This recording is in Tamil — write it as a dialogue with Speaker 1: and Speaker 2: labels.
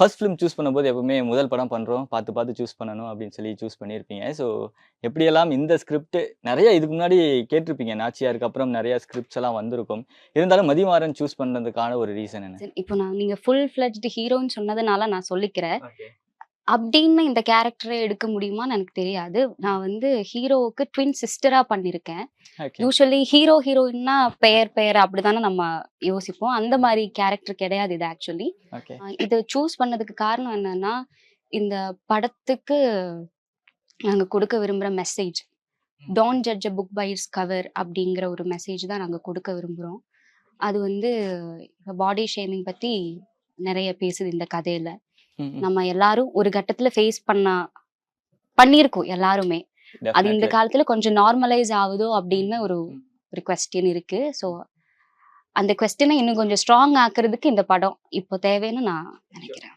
Speaker 1: ஃபர்ஸ்ட் ஃபிலிம் சூஸ் பண்ணும்போது எப்பவுமே முதல் படம் பண்றோம். பார்த்து, பார்த்து சூஸ் பண்ணணும் அப்படின்னு சொல்லி சூஸ் பண்ணியிருப்பீங்க. ஸோ எப்படியெல்லாம் இந்த ஸ்கிரிப்ட் நெறைய இதுக்கு முன்னாடி கேட்டிருப்பீங்க. நாச்சியாருக்கு அப்புறம் நெறைய ஸ்கிரிப்ட்ஸ் எல்லாம் வந்திருக்கும். இருந்தாலும் மதிமாறன் சூஸ் பண்றதுக்கான ஒரு ரீசன் என்ன?
Speaker 2: சரி, இப்போ நீங்க ஃபுல் ஃப்ளெட்ஜ்டு ஹீரோன்னு சொன்னதுனால நான் சொல்லிக்கிறேன்.
Speaker 1: ஓகே.
Speaker 2: அப்படின்னு இந்த கேரக்டர எடுக்க முடியுமான்னு எனக்கு தெரியாது. நான் வந்து ஹீரோவுக்கு ட்வின் சிஸ்டரா பண்ணியிருக்கேன்.
Speaker 1: ஓகே.
Speaker 2: யூசுவலி ஹீரோ, ஹீரோயின்னா பெயர் அப்படிதானே நம்ம யோசிப்போம். அந்த மாரி கேரக்டர் கிடையாது இது ஆக்சுவலி.
Speaker 1: ஓகே.
Speaker 2: இத சூஸ் பண்ணதுக்கு காரணம் என்னன்னா, இந்த படத்துக்கு நாங்க கொடுக்க விரும்புற message. "Don't judge a book by its cover" அப்படிங்கிற ஒரு மெசேஜ் தான் நாங்க கொடுக்க விரும்புறோம். அது வந்து பாடி ஷேமிங் பத்தி நெறைய பேசுது இந்த கதையில.
Speaker 1: ம், ம்.
Speaker 2: நம்ம எல்லாரும் ஒரு கட்டத்துல ஃபேஸ் பண்ணியிருக்கோம் எல்லாருமே. அது இந்த
Speaker 1: டெஃபினெட்லி.
Speaker 2: காலத்துல கொஞ்சம் நார்மலைஸ் ஆவுதோ அப்படின்னு ஒரு
Speaker 1: ம்.
Speaker 2: ஒரு கொஸ்டின் இருக்கு. ஸோ அந்த கொஸ்டின இன்னும் கொஞ்சம் ஸ்ட்ராங் ஆக்குறதுக்கு இந்த படம் இப்போ தேவைன்னு நான் நினைக்கிறேன்.